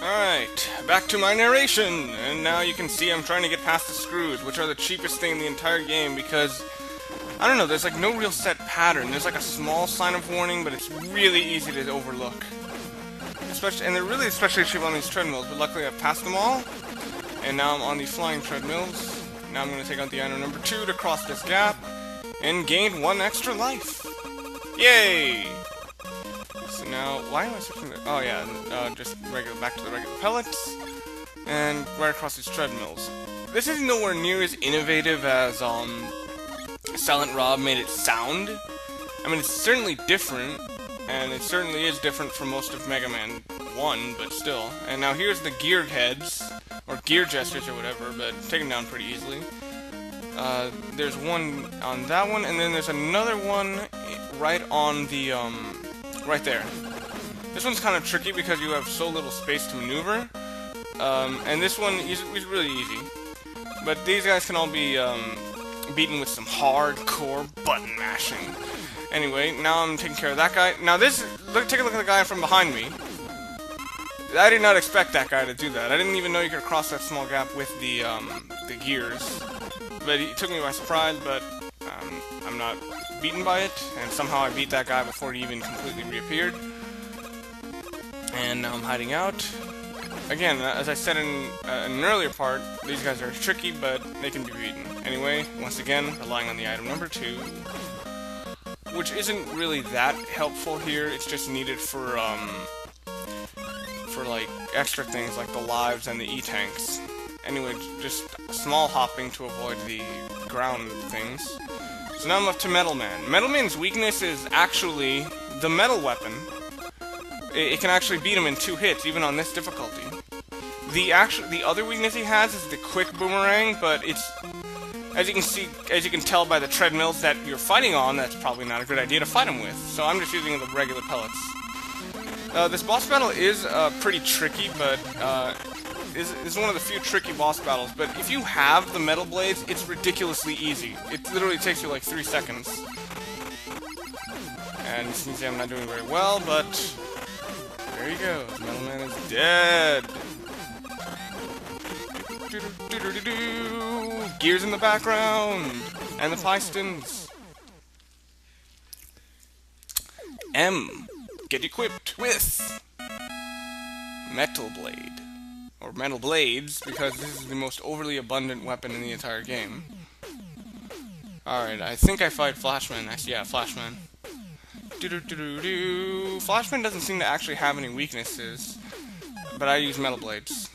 Alright, back to my narration, and now you can see I'm trying to get past the screws, which are the cheapest thing in the entire game, because, I don't know, there's like no real set pattern. There's like a small sign of warning, but it's really easy to overlook. And they're really especially cheap on these treadmills, but luckily I've passed them all, and now I'm on the flying treadmills. Now I'm going to take out the item number 2 to cross this gap, and gain 1 extra life. Yay! So now, why am I switching to... Oh yeah, just back to the regular pellets, and right across these treadmills. This is nowhere near as innovative as, Silent Rob made it sound. I mean, it's certainly different, and it certainly is different from most of Megaman 1, but still. And now here's the gear heads, or gear gestures or whatever, but taken down pretty easily. There's one on that one, and then there's another one right on the, right there. This one's kind of tricky because you have so little space to maneuver, and this one is really easy. But these guys can all be beaten with some hardcore button mashing. Anyway, now I'm taking care of that guy. Now take a look at the guy from behind me. I did not expect that guy to do that. I didn't even know you could cross that small gap with the gears. But he took me by surprise, but I'm not beaten by it, and somehow I beat that guy before he even completely reappeared. And now I'm hiding out. Again, as I said in an earlier part, these guys are tricky, but they can be beaten. Anyway, once again, relying on the item number 2, which isn't really that helpful here. It's just needed for like extra things like the lives and the E-tanks. Anyway, just small hopping to avoid the ground things. So now I'm up to Metalman. Metalman's weakness is actually the metal weapon. It can actually beat him in 2 hits, even on this difficulty. The other weakness he has is the quick boomerang, but it's, as you can tell by the treadmills that you're fighting on, that's probably not a good idea to fight him with. So I'm just using the regular pellets. This boss battle is pretty tricky, but is one of the few tricky boss battles. But if you have the metal blades, it's ridiculously easy. It literally takes you like 3 seconds. And you can see I'm not doing very well, but there you go. Metalman is dead. Gears in the background, and the pistons. M. Get equipped with Metal Blade. Or Metal Blades, because this is the most overly abundant weapon in the entire game. Alright, I think I fight Flashman. Yeah, Flashman. Flashman doesn't seem to actually have any weaknesses, but I use Metal Blades.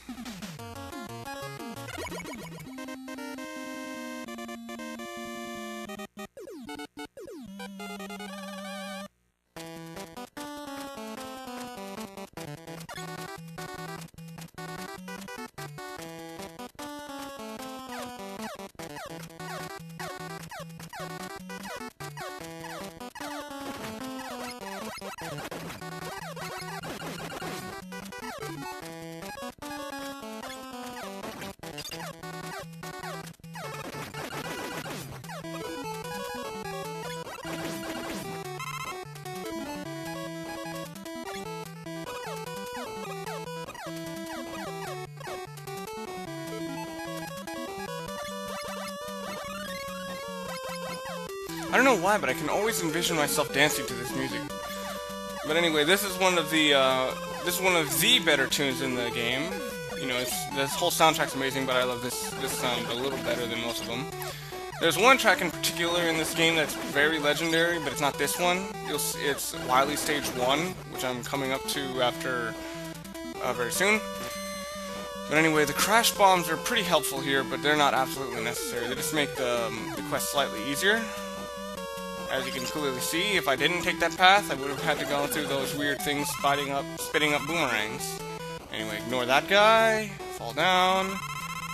I don't know why, but I can always envision myself dancing to this music. But anyway, this is one of the better tunes in the game. You know, this whole soundtrack's amazing, but I love this sound a little better than most of them. There's one track in particular in this game that's very legendary, but it's not this one. It's Wily Stage 1, which I'm coming up to after very soon. But anyway, the crash bombs are pretty helpful here, but they're not absolutely necessary. They just make the quest slightly easier. As you can clearly see, if I didn't take that path, I would have had to go through those weird things spitting up boomerangs. Anyway, ignore that guy, fall down,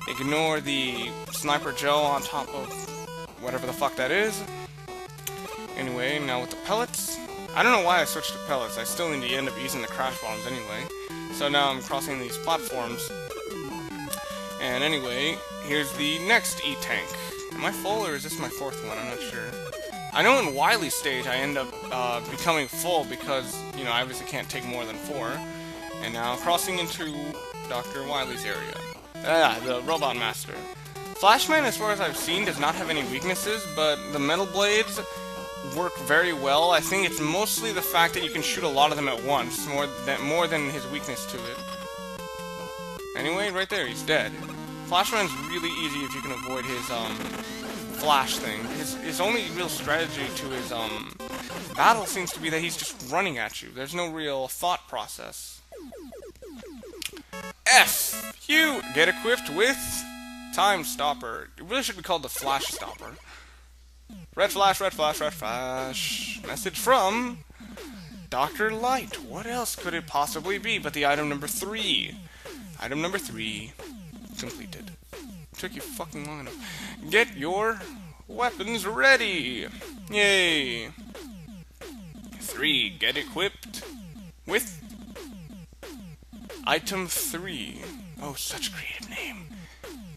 ignore the Sniper Joe on top of whatever the fuck that is. Anyway, now with the pellets, I don't know why I switched to pellets. I still need to end up using the crash bombs anyway. So now I'm crossing these platforms. And anyway, here's the next E-tank. Am I full or is this my 4th one? I'm not sure. I know in Wily's stage I end up becoming full because, you know, I obviously can't take more than 4. And now crossing into Dr. Wily's area. Ah, the Robot Master. Flashman, as far as I've seen, does not have any weaknesses, but the metal blades work very well. I think it's mostly the fact that you can shoot a lot of them at once, more than his weakness to it. Anyway, right there, he's dead. Flashman's really easy if you can avoid his flash thing. His only real strategy to his battle seems to be that he's just running at you. There's no real thought process. F! You get equipped with Time Stopper. It really should be called the Flash Stopper. Red flash, red flash, red flash. Message from Dr. Light. What else could it possibly be but the item number 3? Item number 3 completed. Took you fucking long enough. Get your weapons ready. Yay. 3. Get equipped with item 3. Oh, such a creative name.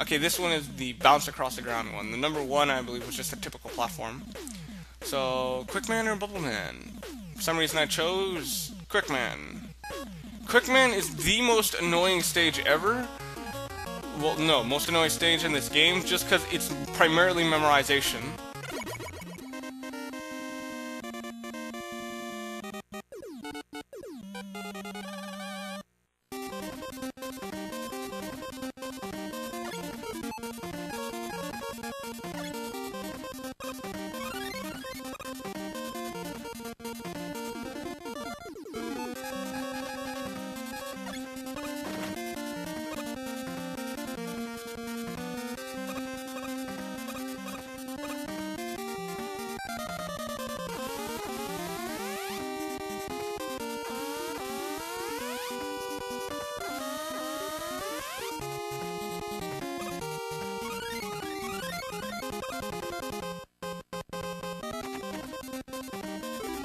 Okay, this one is the bounce across the ground one. The number 1, I believe, was just a typical platform. So, Quickman or Bubbleman? For some reason I chose Quickman. Quickman is the most annoying stage ever. Well, no, most annoying stage in this game, just because it's primarily memorization.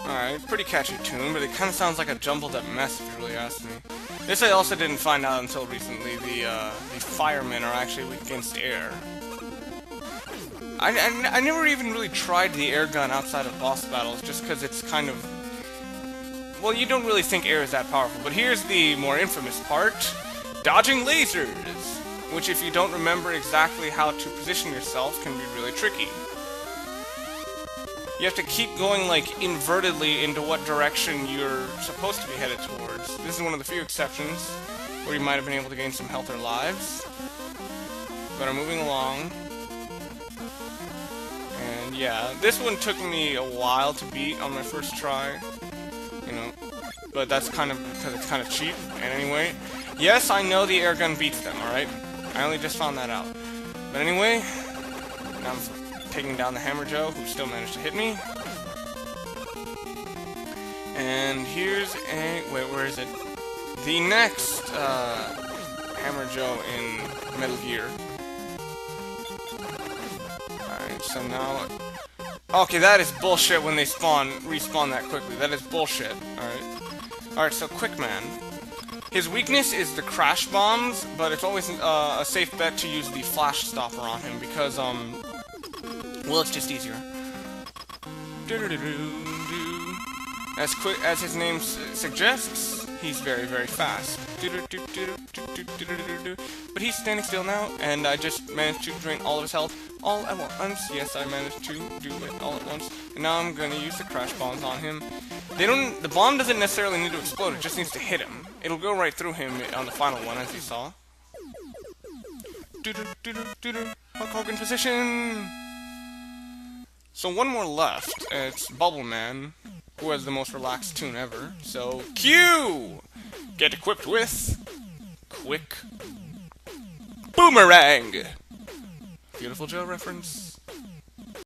Alright, pretty catchy tune, but it kind of sounds like a jumbled up mess if you really ask me. This I also didn't find out until recently. The firemen are actually weak against air. I never even really tried the air gun outside of boss battles, just because it's kind of... Well, you don't really think air is that powerful, but here's the more infamous part. Dodging lasers! Which, if you don't remember exactly how to position yourself, can be really tricky. You have to keep going, like, invertedly into what direction you're supposed to be headed towards. This is one of the few exceptions where you might have been able to gain some health or lives. But I'm moving along. And yeah, this one took me a while to beat on my first try. You know, but that's kind of because it's kind of cheap. And anyway, yes, I know the air gun beats them, alright? I only just found that out. But anyway, now I'm taking down the Hammer Joe, who still managed to hit me. And here's a... Wait, where is it? The next Hammer Joe in Metal Gear. Alright, so now... Okay, that is bullshit when they respawn that quickly. That is bullshit. Alright, so Quickman. His weakness is the crash bombs, but it's always a safe bet to use the flash stopper on him because, well, it's just easier. As quick as his name suggests, he's very, very fast. But he's standing still now, and I just managed to drain all of his health all at once. Yes, I managed to do it all at once. And now I'm gonna use the crash bombs on him. The bomb doesn't necessarily need to explode, it just needs to hit him. It'll go right through him on the final one, as you saw. Hulk Hogan position! So one more left. It's Bubbleman, who has the most relaxed tune ever. So, Q! Get equipped with Quick Boomerang! Beautiful Joe reference.